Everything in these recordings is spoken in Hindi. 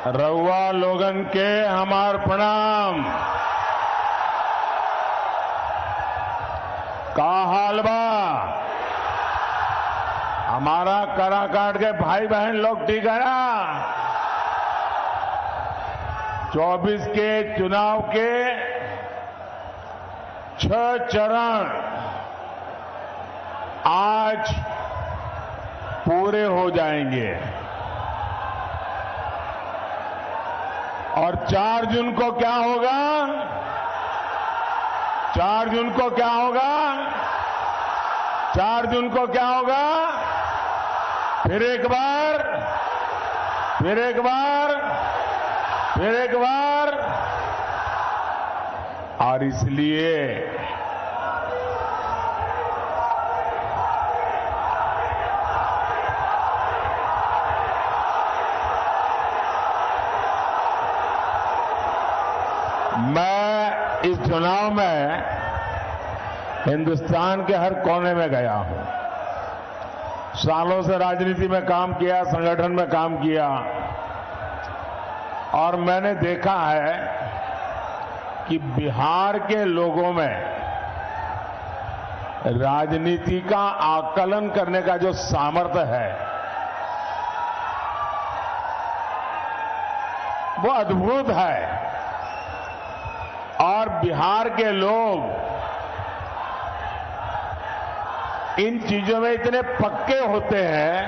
रउआ लोगन के हमार प्रणाम। का हाल बा? हमारा कराकाट के भाई बहन लोग ठीक है ना? 24 के चुनाव के 6 चरण आज पूरे हो जाएंगे और 4 जून को क्या होगा? 4 जून को क्या होगा? 4 जून को क्या होगा? फिर एक बार, फिर एक बार, फिर एक बार। और इसलिए मैं इस चुनाव में हिंदुस्तान के हर कोने में गया हूं। सालों से राजनीति में काम किया, संगठन में काम किया और मैंने देखा है कि बिहार के लोगों में राजनीति का आकलन करने का जो सामर्थ्य है वो अद्भुत है। और बिहार के लोग इन चीजों में इतने पक्के होते हैं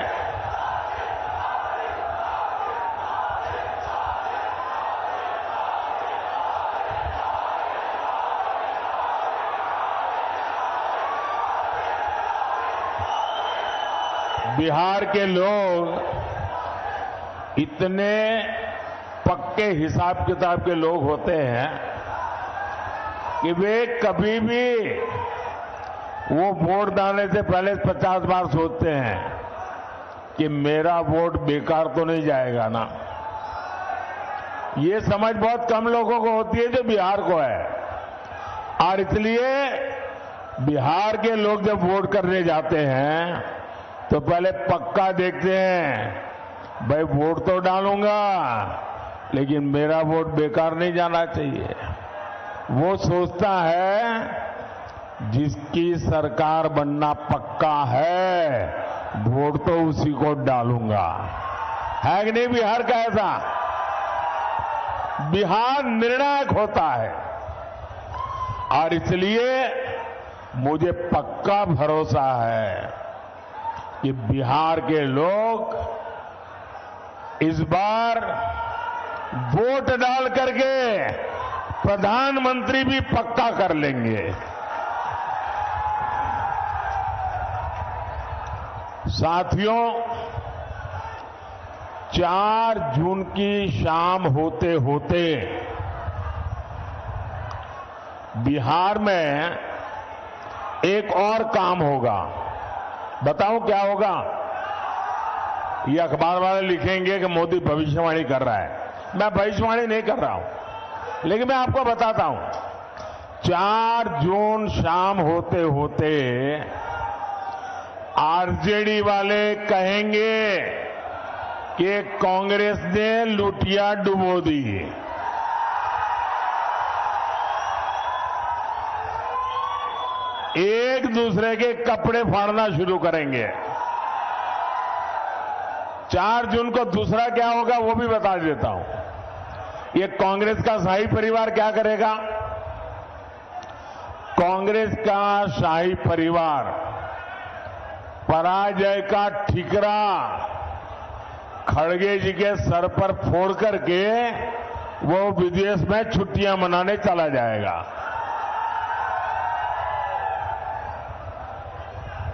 बिहार के लोग इतने पक्के हिसाब किताब के लोग होते हैं कि वे कभी भी वो वोट डालने से पहले 50 बार सोचते हैं कि मेरा वोट बेकार तो नहीं जाएगा ना। ये समझ बहुत कम लोगों को होती है जो बिहार को है। और इसलिए बिहार के लोग जब वोट करने जाते हैं तो पहले पक्का देखते हैं, भाई वोट तो डालूंगा लेकिन मेरा वोट बेकार नहीं जाना चाहिए। वो सोचता है जिसकी सरकार बनना पक्का है वोट तो उसी को डालूंगा। है कि नहीं बिहार का ऐसा? बिहार निर्णायक होता है और इसलिए मुझे पक्का भरोसा है कि बिहार के लोग इस बार वोट डाल करके प्रधानमंत्री भी पक्का कर लेंगे। साथियों, 4 जून की शाम होते होते बिहार में एक और काम होगा। बताऊं क्या होगा? ये अखबार वाले लिखेंगे कि मोदी भविष्यवाणी कर रहा है। मैं भविष्यवाणी नहीं कर रहा हूं, लेकिन मैं आपको बताता हूं। 4 जून शाम होते होते आरजेडी वाले कहेंगे कि कांग्रेस ने लुटिया डुबो दी। एक दूसरे के कपड़े फाड़ना शुरू करेंगे। 4 जून को दूसरा क्या होगा वो भी बता देता हूं। ये कांग्रेस का शाही परिवार क्या करेगा? कांग्रेस का शाही परिवार पराजय का ठिकरा खड़गे जी के सर पर फोड़ करके वो विदेश में छुट्टियां मनाने चला जाएगा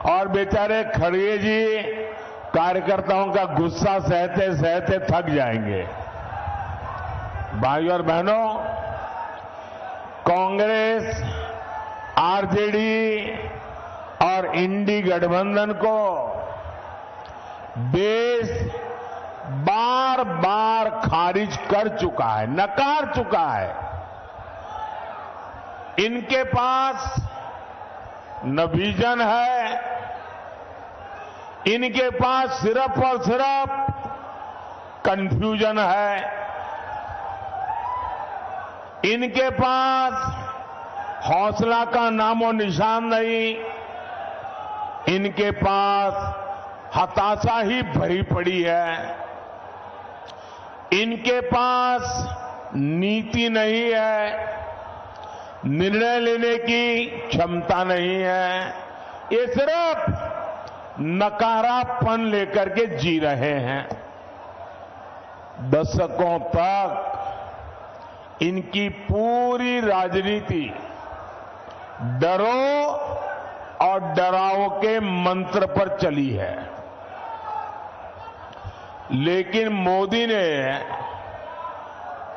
और बेचारे खड़गे जी कार्यकर्ताओं का गुस्सा सहते सहते थक जाएंगे। भाइयों और बहनों, कांग्रेस, आरजेडी और इंडी गठबंधन को देश बार बार खारिज कर चुका है, नकार चुका है। इनके पास न विजन है, इनके पास सिर्फ और सिर्फ कंफ्यूजन है। इनके पास हौसला का नामो निशान नहीं, इनके पास हताशा ही भरी पड़ी है, इनके पास नीति नहीं है, निर्णय लेने की क्षमता नहीं है, ये सिर्फ नकारापन लेकर के जी रहे हैं। दशकों तक इनकी पूरी राजनीति डरो और डराओ के मंत्र पर चली है, लेकिन मोदी ने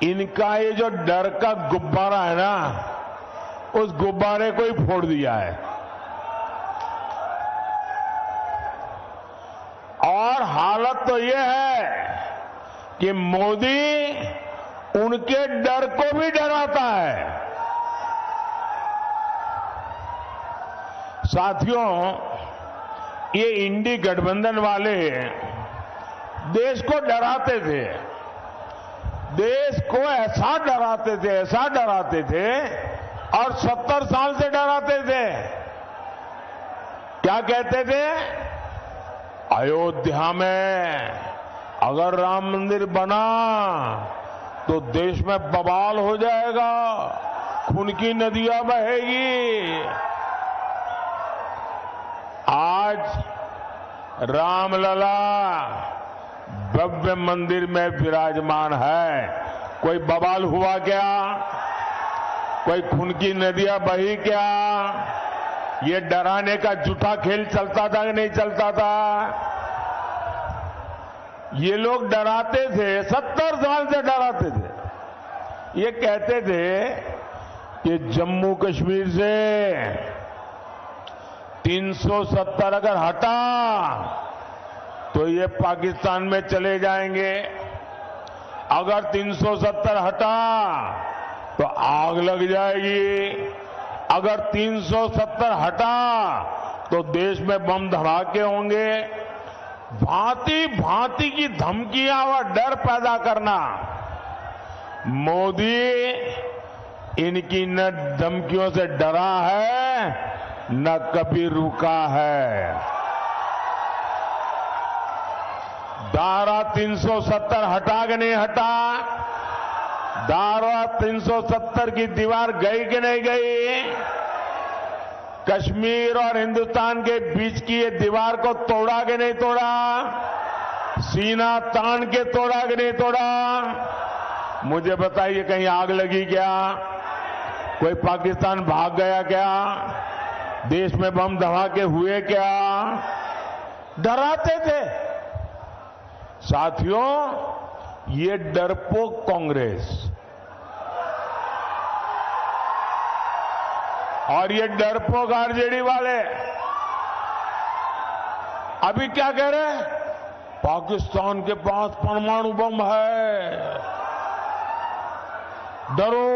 इनका ये जो डर का गुब्बारा है ना, उस गुब्बारे को ही फोड़ दिया है और हालत तो ये है कि मोदी उनके डर को भी डराता है। साथियों, ये इंडी गठबंधन वाले देश को डराते थे, देश को ऐसा डराते थे और 70 साल से डराते थे। क्या कहते थे? अयोध्या में अगर राम मंदिर बना तो देश में बवाल हो जाएगा, खून की नदियां बहेगी। आज रामलला भव्य मंदिर में विराजमान है, कोई बवाल हुआ क्या? कोई खून की नदियां बही क्या? ये डराने का झूठा खेल चलता था कि नहीं चलता था? ये लोग डराते थे, 70 साल से डराते थे। ये कहते थे कि जम्मू कश्मीर से 370 अगर हटा तो ये पाकिस्तान में चले जाएंगे, अगर 370 हटा तो आग लग जाएगी, अगर 370 हटा तो देश में बम धमाके होंगे। भांति भांति की धमकियां और डर पैदा करना। मोदी इनकी न धमकियों से डरा है न कभी रुका है। धारा 370 हटा के नहीं हटा, धारा 370 की दीवार गई कि नहीं गई? कश्मीर और हिंदुस्तान के बीच की ये दीवार को तोड़ा कि नहीं तोड़ा? सीना तान के तोड़ा कि नहीं तोड़ा? मुझे बताइए, कहीं आग लगी क्या? कोई पाकिस्तान भाग गया क्या? देश में बम धमाके हुए क्या? डराते थे। साथियों, ये डरपोक कांग्रेस और ये डरपोक आरजेडी वाले अभी क्या कह रहे हैं? पाकिस्तान के पास परमाणु बम है, डरो।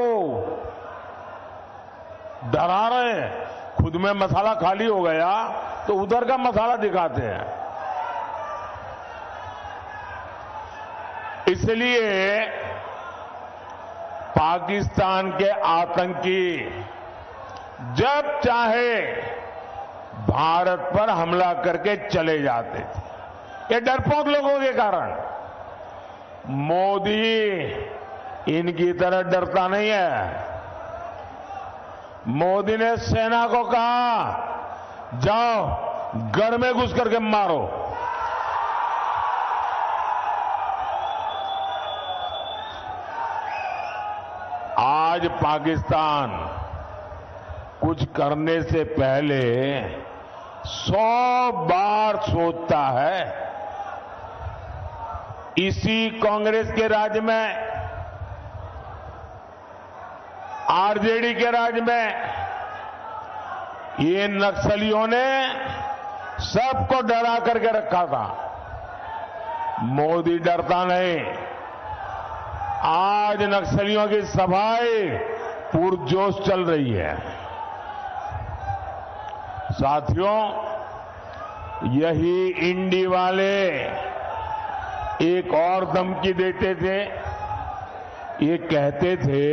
डरा रहे हैं, खुद में मसाला खाली हो गया तो उधर का मसाला दिखाते हैं। इसलिए पाकिस्तान के आतंकी जब चाहे भारत पर हमला करके चले जाते थे, ये डरपोक लोगों के कारण। मोदी इनकी तरह डरता नहीं है। मोदी ने सेना को कहा, जाओ गढ़ में घुस करके मारो। आज पाकिस्तान कुछ करने से पहले 100 बार सोचता है। इसी कांग्रेस के राज में, आरजेडी के राज में ये नक्सलियों ने सबको डरा करके रखा था। मोदी डरता नहीं। आज नक्सलियों की सफाई पुरजोश चल रही है। साथियों, यही इंडी वाले एक और धमकी देते थे। ये कहते थे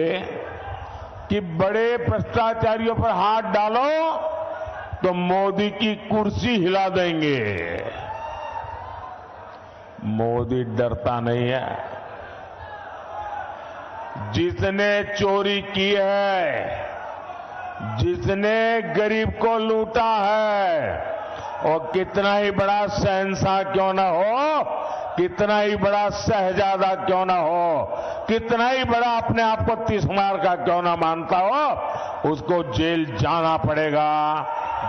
कि बड़े भ्रष्टाचारियों पर हाथ डालो तो मोदी की कुर्सी हिला देंगे। मोदी डरता नहीं है। जिसने चोरी की है, जिसने गरीब को लूटा है, और कितना ही बड़ा शहंशाह क्यों ना हो, कितना ही बड़ा शहजादा क्यों ना हो, कितना ही बड़ा अपने आप को तीसमार का क्यों ना मानता हो, उसको जेल जाना पड़ेगा,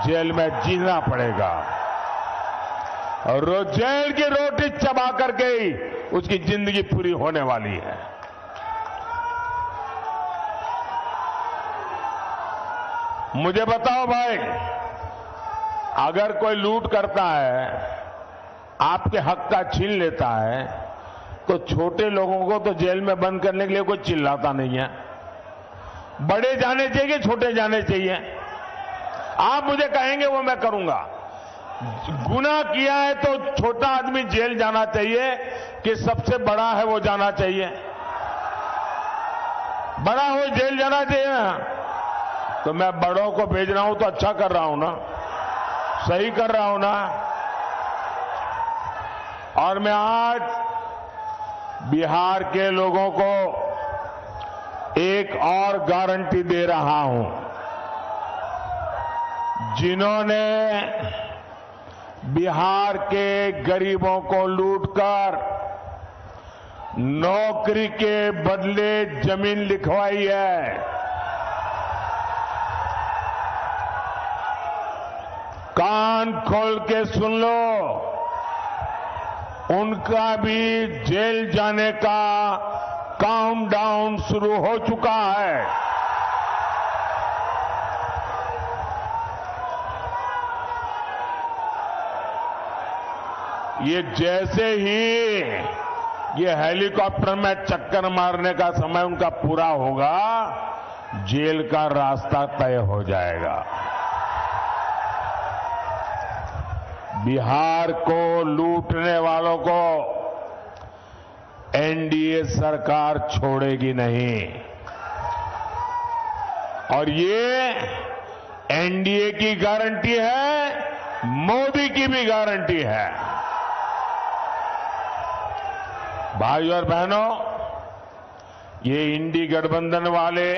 जेल में जीना पड़ेगा। और रोज जेल की रोटी चबा करके ही उसकी जिंदगी पूरी होने वाली है। मुझे बताओ भाई, अगर कोई लूट करता है, आपके हक का छीन लेता है, तो छोटे लोगों को तो जेल में बंद करने के लिए कोई चिल्लाता नहीं है। बड़े जाने चाहिए, छोटे जाने चाहिए। आप मुझे कहेंगे वो मैं करूंगा। गुनाह किया है तो छोटा आदमी जेल जाना चाहिए कि सबसे बड़ा है वो जाना चाहिए? बड़ा हो जेल जाना चाहिए ना। तो मैं बड़ों को भेज रहा हूं तो अच्छा कर रहा हूं ना, सही कर रहा हूं ना। और मैं आज बिहार के लोगों को एक और गारंटी दे रहा हूं। जिन्होंने बिहार के गरीबों को लूटकर नौकरी के बदले जमीन लिखवाई है, कान खोल के सुन लो, उनका भी जेल जाने का काउंटडाउन शुरू हो चुका है। ये जैसे ही ये हेलीकॉप्टर में चक्कर मारने का समय उनका पूरा होगा, जेल का रास्ता तय हो जाएगा। बिहार को लूटने वालों को एनडीए सरकार छोड़ेगी नहीं। और ये एनडीए की गारंटी है, मोदी की भी गारंटी है। भाइयों और बहनों, ये इंडी गठबंधन वाले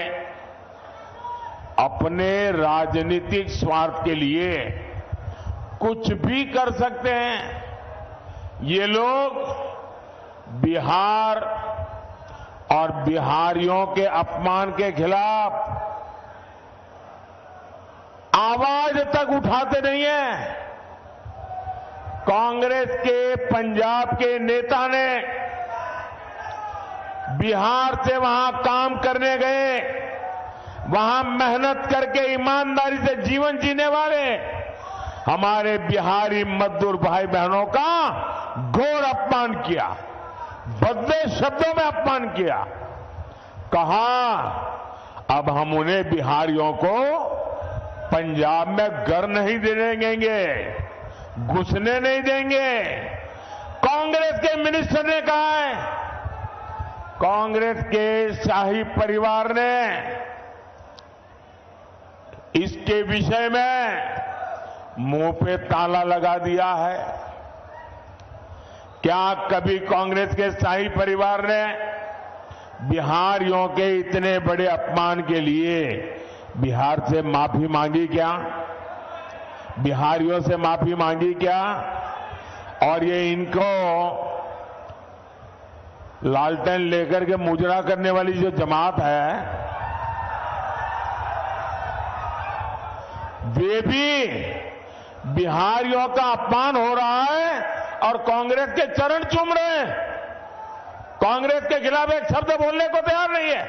अपने राजनीतिक स्वार्थ के लिए कुछ भी कर सकते हैं। ये लोग बिहार और बिहारियों के अपमान के खिलाफ आवाज तक उठाते नहीं है। कांग्रेस के पंजाब के नेता ने बिहार से वहां काम करने गए, वहां मेहनत करके ईमानदारी से जीवन जीने वाले हमारे बिहारी मजदूर भाई बहनों का घोर अपमान किया, भद्दे शब्दों में अपमान किया। कहा अब हम उन्हें बिहारियों को पंजाब में घर नहीं देने देंगे, घुसने नहीं देंगे। कांग्रेस के मिनिस्टर ने कहा है, कांग्रेस के शाही परिवार ने इसके विषय में मुंह पे ताला लगा दिया है। क्या कभी कांग्रेस के शाही परिवार ने बिहारियों के इतने बड़े अपमान के लिए बिहार से माफी मांगी क्या? बिहारियों से माफी मांगी क्या? और ये इनको लालटेन लेकर के मुजरा करने वाली जो जमात है, वे भी बिहारियों का अपमान हो रहा है और कांग्रेस के चरण चूम रहे हैं। कांग्रेस के खिलाफ एक शब्द बोलने को तैयार नहीं है,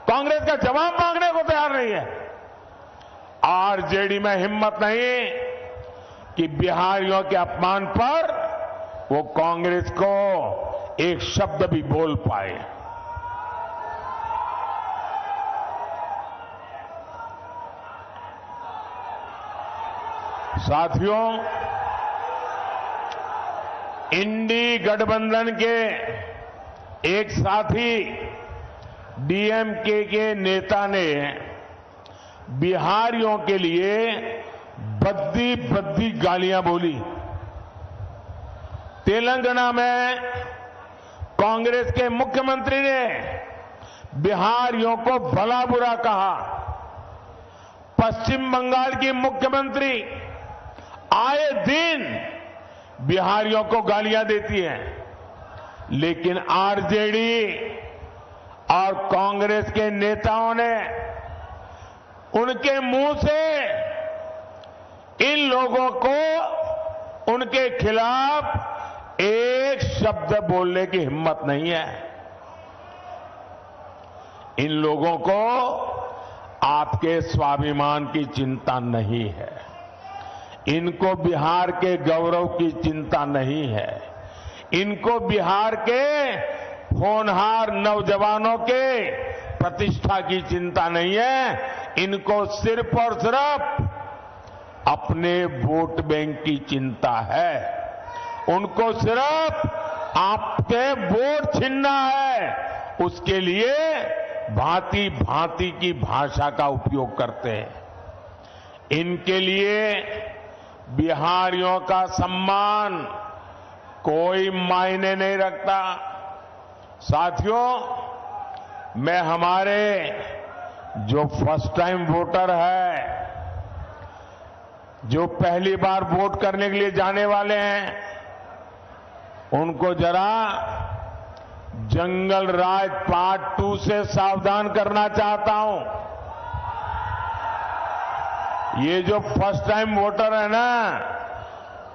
कांग्रेस का जवाब मांगने को तैयार नहीं है। आरजेडी में हिम्मत नहीं कि बिहारियों के अपमान पर वो कांग्रेस को एक शब्द भी बोल पाए। साथियों, इंडी गठबंधन के एक साथी डीएमके के नेता ने बिहारियों के लिए भद्दी भद्दी गालियां बोली। तेलंगाना में कांग्रेस के मुख्यमंत्री ने बिहारियों को भला बुरा कहा। पश्चिम बंगाल की मुख्यमंत्री आए दिन बिहारियों को गालियां देती हैं, लेकिन आरजेडी और कांग्रेस के नेताओं ने उनके मुंह से इन लोगों को उनके खिलाफ एक शब्द बोलने की हिम्मत नहीं है। इन लोगों को आपके स्वाभिमान की चिंता नहीं है, इनको बिहार के गौरव की चिंता नहीं है, इनको बिहार के होनहार नौजवानों के प्रतिष्ठा की चिंता नहीं है। इनको सिर्फ और सिर्फ अपने वोट बैंक की चिंता है। उनको सिर्फ आपके वोट छीनना है, उसके लिए भांति भांति की भाषा का उपयोग करते हैं। इनके लिए बिहारियों का सम्मान कोई मायने नहीं रखता। साथियों, मैं हमारे जो फर्स्ट टाइम वोटर है, जो पहली बार वोट करने के लिए जाने वाले हैं, उनको जरा जंगल राज पार्ट 2 से सावधान करना चाहता हूं। ये जो फर्स्ट टाइम वोटर है ना,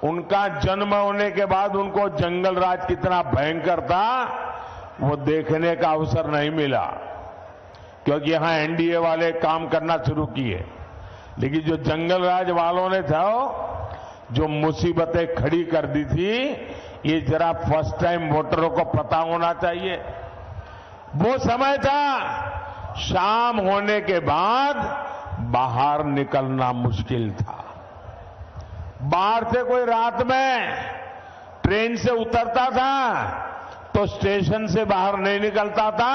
उनका जन्म होने के बाद उनको जंगल राज कितना भयंकर था वो देखने का अवसर नहीं मिला, क्योंकि यहां एनडीए वाले काम करना शुरू किए। लेकिन जो जंगल राज वालों ने था, जो मुसीबतें खड़ी कर दी थी, ये जरा फर्स्ट टाइम वोटरों को पता होना चाहिए। वो समय था शाम होने के बाद बाहर निकलना मुश्किल था। बाहर से कोई रात में ट्रेन से उतरता था तो स्टेशन से बाहर नहीं निकलता था,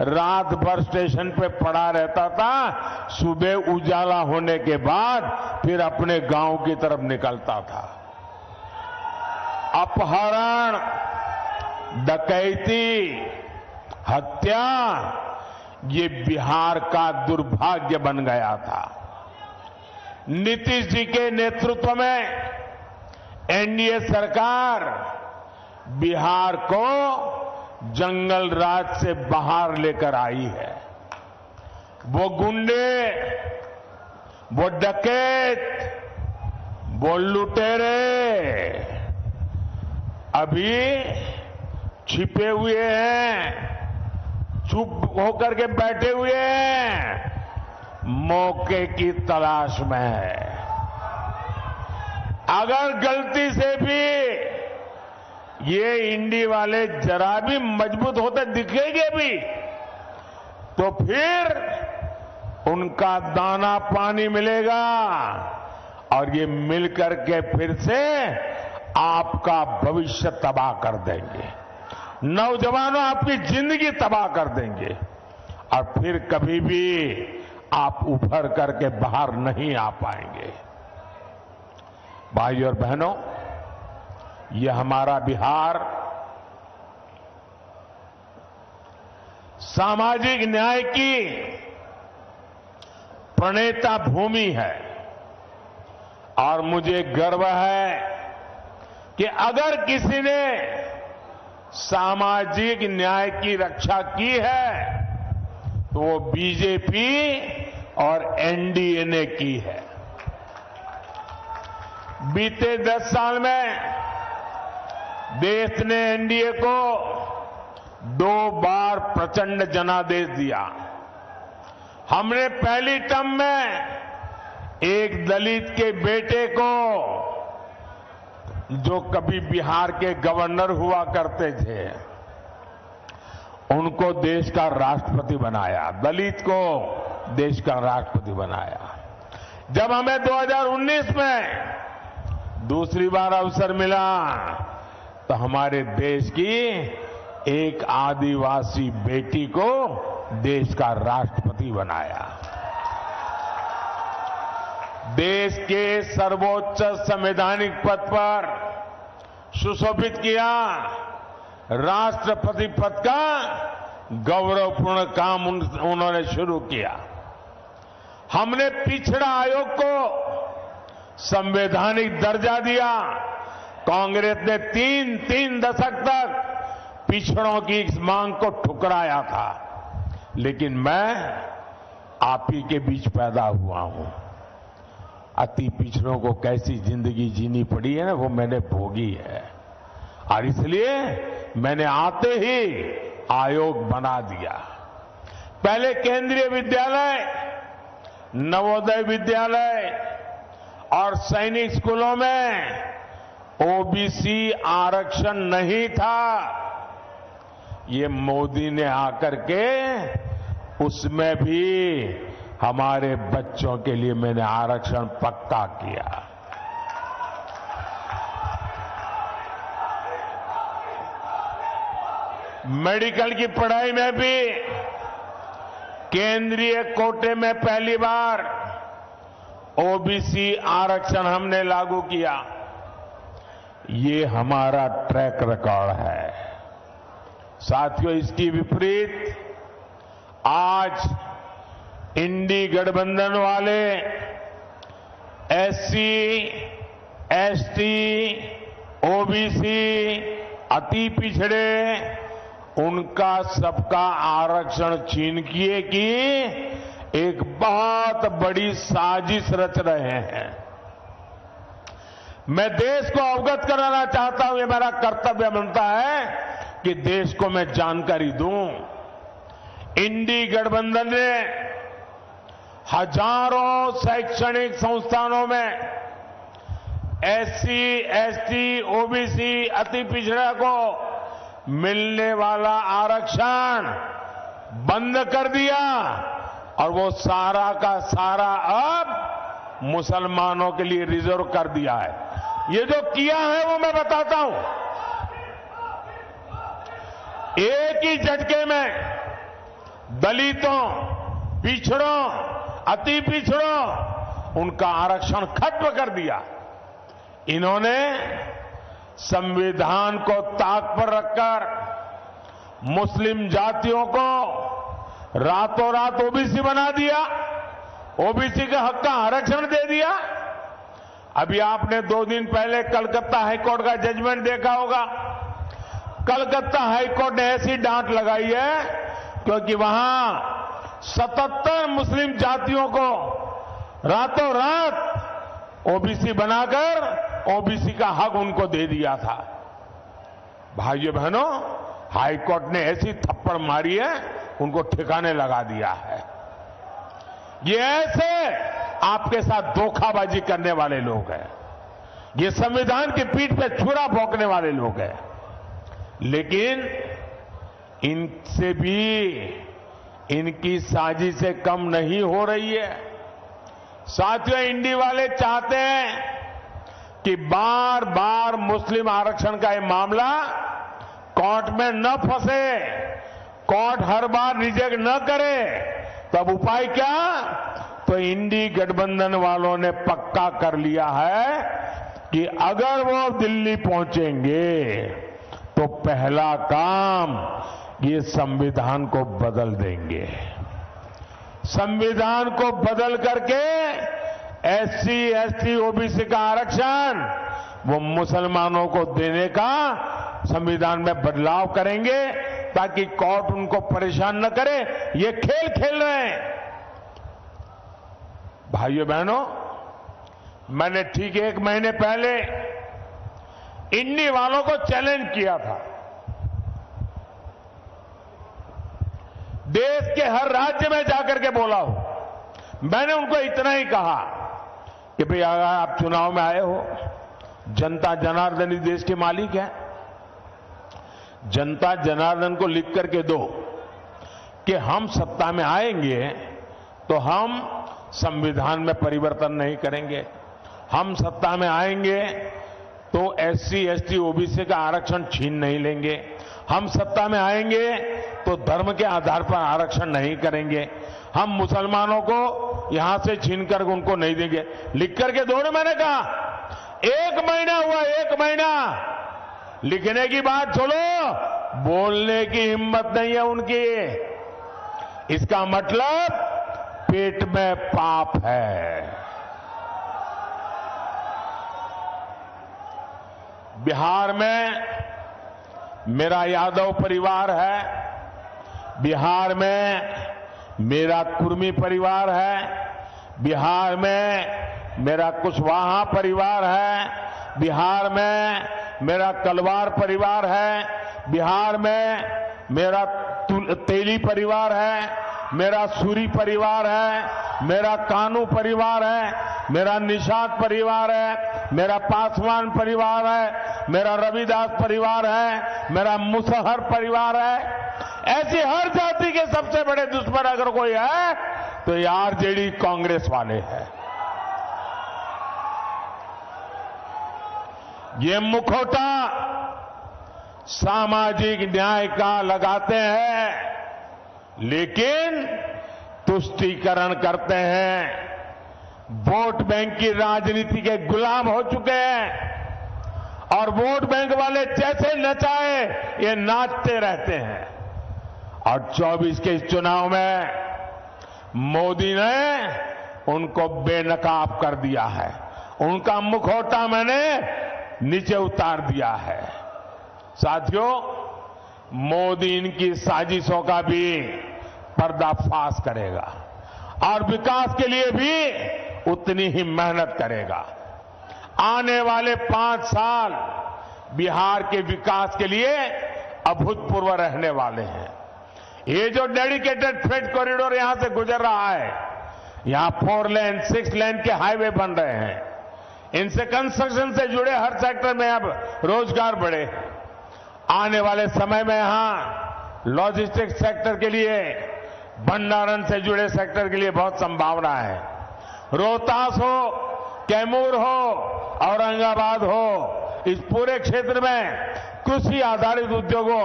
रात भर स्टेशन पे पड़ा रहता था। सुबह उजाला होने के बाद फिर अपने गांव की तरफ निकलता था। अपहरण, डकैती, हत्या, ये बिहार का दुर्भाग्य बन गया था। नीतीश जी के नेतृत्व में एनडीए सरकार बिहार को जंगल राज से बाहर लेकर आई है। वो गुंडे, वो डकैत, वो लुटेरे अभी छिपे हुए हैं, चुप होकर के बैठे हुए हैं, मौके की तलाश में है। अगर गलती से भी ये इंडी वाले जरा भी मजबूत होते दिखेंगे भी, तो फिर उनका दाना पानी मिलेगा और ये मिलकर के फिर से आपका भविष्य तबाह कर देंगे। नौजवानों, आपकी जिंदगी तबाह कर देंगे और फिर कभी भी आप उभर करके बाहर नहीं आ पाएंगे। भाइयों और बहनों, ये हमारा बिहार सामाजिक न्याय की प्रणेता भूमि है और मुझे गर्व है कि अगर किसी ने सामाजिक न्याय की रक्षा की है तो वो बीजेपी और एनडीए ने की है। बीते 10 साल में देश ने एनडीए को 2 बार प्रचंड जनादेश दिया। हमने पहली टर्म में एक दलित के बेटे को, जो कभी बिहार के गवर्नर हुआ करते थे, उनको देश का राष्ट्रपति बनाया, दलित को देश का राष्ट्रपति बनाया। जब हमें 2019 में दूसरी बार अवसर मिला तो हमारे देश की एक आदिवासी बेटी को देश का राष्ट्रपति बनाया। देश के सर्वोच्च संवैधानिक पद पर सुशोभित किया। राष्ट्रपति पद का गौरवपूर्ण काम उन्होंने शुरू किया। हमने पिछड़ा आयोग को संवैधानिक दर्जा दिया। कांग्रेस ने तीन दशक तक पिछड़ों की इस मांग को ठुकराया था, लेकिन मैं आप ही के बीच पैदा हुआ हूं। अति पिछड़ों को कैसी जिंदगी जीनी पड़ी है ना, वो मैंने भोगी है, और इसलिए मैंने आते ही आयोग बना दिया। पहले केंद्रीय विद्यालय, नवोदय विद्यालय और सैनिक स्कूलों में ओबीसी आरक्षण नहीं था। ये मोदी ने आकर के उसमें भी हमारे बच्चों के लिए मैंने आरक्षण पक्का किया। मेडिकल की पढ़ाई में भी केंद्रीय कोटे में पहली बार ओबीसी आरक्षण हमने लागू किया। ये हमारा ट्रैक रिकॉर्ड है। साथियों, इसकी विपरीत आज इंडी गठबंधन वाले एससी, एसटी, ओबीसी, अति पिछड़े, उनका सबका आरक्षण छीन किए की एक बहुत बड़ी साजिश रच रहे हैं। मैं देश को अवगत कराना चाहता हूं, ये मेरा कर्तव्य बनता है कि देश को मैं जानकारी दूं। इंडी गठबंधन ने हजारों शैक्षणिक संस्थानों में एससी, एसटी, ओबीसी, अति पिछड़ा को मिलने वाला आरक्षण बंद कर दिया, और वो सारा का सारा अब मुसलमानों के लिए रिजर्व कर दिया है। ये जो किया है वो मैं बताता हूं। एक ही झटके में दलितों, पिछड़ों, अति पिछड़ों, उनका आरक्षण खत्म कर दिया। इन्होंने संविधान को ताक पर रखकर मुस्लिम जातियों को रातों रात ओबीसी बना दिया, ओबीसी के हक का आरक्षण दे दिया। अभी आपने 2 दिन पहले कलकत्ता हाईकोर्ट का जजमेंट देखा होगा। कलकत्ता हाईकोर्ट ने ऐसी डांट लगाई है क्योंकि वहां 77 मुस्लिम जातियों को रातों रात ओबीसी बनाकर ओबीसी का हक उनको दे दिया था। भाइयों बहनों, हाईकोर्ट ने ऐसी थप्पड़ मारी है, उनको ठिकाने लगा दिया है। ये ऐसे आपके साथ धोखाबाजी करने वाले लोग हैं। ये संविधान की पीठ पे छुरा भोंकने वाले लोग हैं। लेकिन इनसे भी इनकी साजिशें कम नहीं हो रही है। साथियों, इंडी वाले चाहते हैं कि बार बार मुस्लिम आरक्षण का ये मामला कोर्ट में न फंसे, कोर्ट हर बार रिजेक्ट न करे। तब उपाय क्या? तो इंडी गठबंधन वालों ने पक्का कर लिया है कि अगर वो दिल्ली पहुंचेंगे तो पहला काम ये संविधान को बदल देंगे। संविधान को बदल करके एससी, एसटी, ओबीसी का आरक्षण वो मुसलमानों को देने का संविधान में बदलाव करेंगे ताकि कोर्ट उनको परेशान न करे। ये खेल खेल रहे हैं। भाइयों बहनों, मैंने ठीक 1 महीने पहले इंडी वालों को चैलेंज किया था। देश के हर राज्य में जाकर के बोला हूं। मैंने उनको इतना ही कहा कि भाई अगर आप चुनाव में आए हो, जनता जनार्दन इस देश के मालिक है। जनता जनार्दन को लिख करके दो कि हम सत्ता में आएंगे तो हम संविधान में परिवर्तन नहीं करेंगे, हम सत्ता में आएंगे तो एससी, एसटी, ओबीसी का आरक्षण छीन नहीं लेंगे, हम सत्ता में आएंगे तो धर्म के आधार पर आरक्षण नहीं करेंगे, हम मुसलमानों को यहां से छीनकर उनको नहीं देंगे। लिख करके दो ना, मैंने कहा 1 महीना हुआ, 1 महीना लिखने की बात छोड़ो, बोलने की हिम्मत नहीं है उनकी। इसका मतलब पेट में पाप है। बिहार में मेरा यादव परिवार है, बिहार में मेरा कुर्मी परिवार है, बिहार में मेरा कुशवाहा परिवार है, बिहार में मेरा कलवार परिवार है, बिहार में मेरा तेली परिवार है, मेरा सूरी परिवार है, मेरा कानू परिवार है, मेरा निषाद परिवार है, मेरा पासवान परिवार है, मेरा रविदास परिवार है, मेरा मुसहर परिवार है। ऐसी हर जाति के सबसे बड़े दुश्मन अगर कोई है तो ये आरजेडी कांग्रेस वाले हैं। ये मुखौटा सामाजिक न्याय का लगाते हैं, लेकिन तुष्टीकरण करते हैं, वोट बैंक की राजनीति के गुलाम हो चुके हैं और वोट बैंक वाले जैसे नचाए ये नाचते रहते हैं। और 24 के इस चुनाव में मोदी ने उनको बेनकाब कर दिया है, उनका मुखौटा मैंने नीचे उतार दिया है। साथियों, मोदी इनकी साजिशों का भी पर्दाफाश करेगा और विकास के लिए भी उतनी ही मेहनत करेगा। आने वाले 5 साल बिहार के विकास के लिए अभूतपूर्व रहने वाले हैं। ये जो डेडिकेटेड फ्रेट कॉरिडोर यहां से गुजर रहा है, यहां 4 लेन 6 लेन के हाईवे बन रहे हैं, इनसे कंस्ट्रक्शन से जुड़े हर सेक्टर में अब रोजगार बढ़े। आने वाले समय में यहां लॉजिस्टिक्स सेक्टर के लिए, भंडारण से जुड़े सेक्टर के लिए बहुत संभावना है। रोहतास हो, कैमूर हो, औरंगाबाद हो, इस पूरे क्षेत्र में कृषि आधारित उद्योगों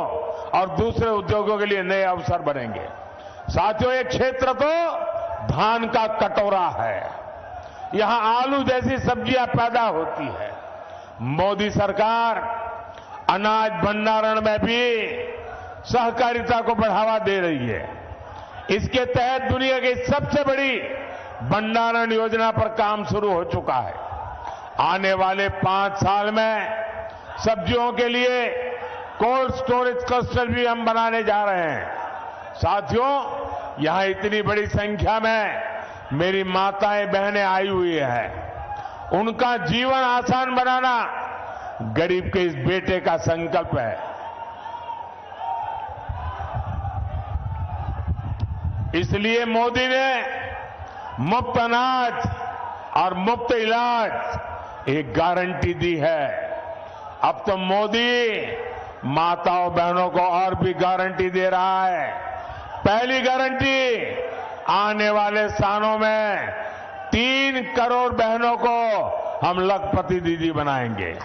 और दूसरे उद्योगों के लिए नए अवसर बनेंगे। साथियों, ये क्षेत्र तो धान का कटोरा है, यहां आलू जैसी सब्जियां पैदा होती है। मोदी सरकार अनाज भंडारण में भी सहकारिता को बढ़ावा दे रही है। इसके तहत दुनिया की सबसे बड़ी भंडारण योजना पर काम शुरू हो चुका है। आने वाले 5 साल में सब्जियों के लिए कोल्ड स्टोरेज क्लस्टर भी हम बनाने जा रहे हैं। साथियों, यहां इतनी बड़ी संख्या में मेरी माताएं बहनें आई हुई हैं। उनका जीवन आसान बनाना गरीब के इस बेटे का संकल्प है। इसलिए मोदी ने मुफ्त अनाज और मुफ्त इलाज एक गारंटी दी है। अब तो मोदी माताओं बहनों को और भी गारंटी दे रहा है। पहली गारंटी, आने वाले सालों में 3 करोड़ बहनों को हम लखपति दीदी बनाएंगे।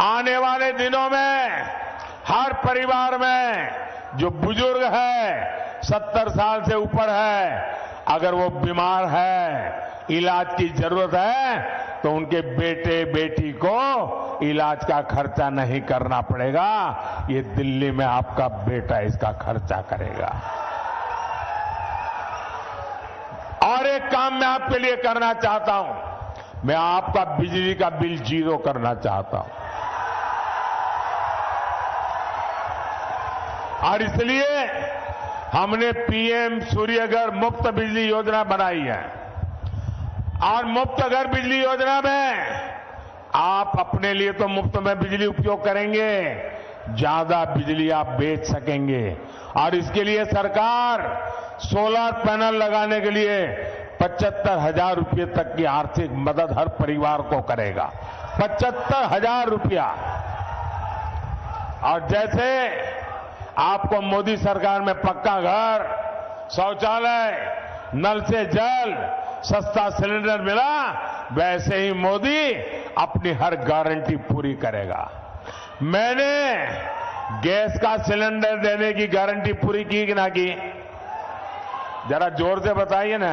आने वाले दिनों में हर परिवार में जो बुजुर्ग है, 70 साल से ऊपर है, अगर वो बीमार है, इलाज की जरूरत है, तो उनके बेटे बेटी को इलाज का खर्चा नहीं करना पड़ेगा। ये दिल्ली में आपका बेटा इसका खर्चा करेगा। और एक काम मैं आपके लिए करना चाहता हूं, मैं आपका बिजली का बिल 0 करना चाहता हूं। और इसलिए हमने पीएम सूर्यघर मुफ्त बिजली योजना बनाई है। और मुफ्त घर बिजली योजना में आप अपने लिए तो मुफ्त में बिजली उपयोग करेंगे, ज्यादा बिजली आप बेच सकेंगे। और इसके लिए सरकार सोलर पैनल लगाने के लिए 75,000 रुपये तक की आर्थिक मदद हर परिवार को करेगा। 75,000 रुपया। और जैसे आपको मोदी सरकार में पक्का घर, शौचालय, नल से जल, सस्ता सिलेंडर मिला, वैसे ही मोदी अपनी हर गारंटी पूरी करेगा। मैंने गैस का सिलेंडर देने की गारंटी पूरी की कि ना की? जरा जोर से बताइए ना।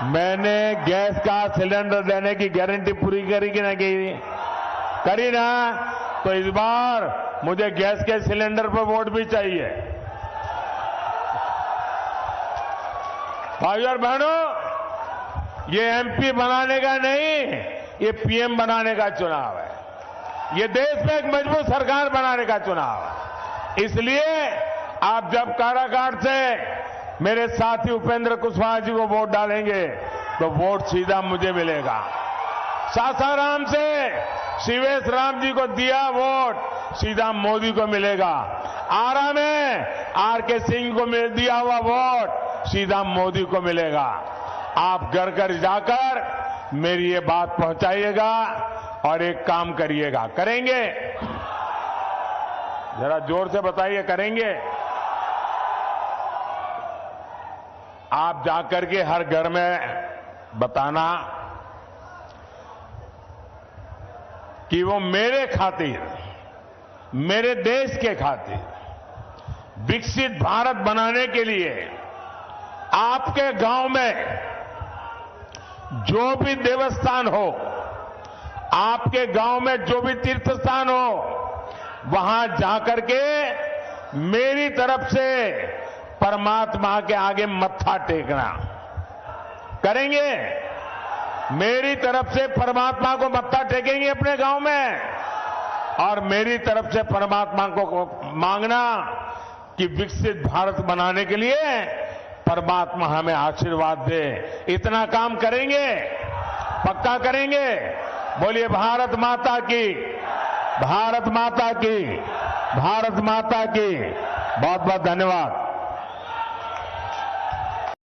मैंने गैस का सिलेंडर देने की गारंटी पूरी करी कि ना की? करी ना? तो इस बार मुझे गैस के सिलेंडर पर वोट भी चाहिए। भाइयों और बहनों, ये एमपी बनाने का नहीं, ये पीएम बनाने का चुनाव है। ये देश में एक मजबूत सरकार बनाने का चुनाव है। इसलिए आप जब कारागार से मेरे साथी उपेंद्र कुशवाहा जी को वोट डालेंगे तो वोट सीधा मुझे मिलेगा। सासाराम से शिवेश राम जी को दिया वोट सीधा मोदी को मिलेगा। आरा में आरके सिंह को दिया हुआ वोट सीधा मोदी को मिलेगा। आप घर घर जाकर मेरी ये बात पहुंचाइएगा और एक काम करिएगा। करेंगे? जरा जोर से बताइए, करेंगे? आप जाकर के हर घर में बताना कि वो मेरे खातिर, मेरे देश के खातिर विकसित भारत बनाने के लिए आपके गांव में जो भी देवस्थान हो, आपके गांव में जो भी तीर्थ स्थान हो, वहां जाकर के मेरी तरफ से परमात्मा के आगे मत्था टेकना। करेंगे? मेरी तरफ से परमात्मा को मत्था टेकेंगे अपने गांव में और मेरी तरफ से परमात्मा को मांगना कि विकसित भारत बनाने के लिए परमात्मा हमें आशीर्वाद दे। इतना काम करेंगे? पक्का करेंगे? बोलिए भारत माता की, भारत माता की, भारत माता की। बहुत बहुत धन्यवाद।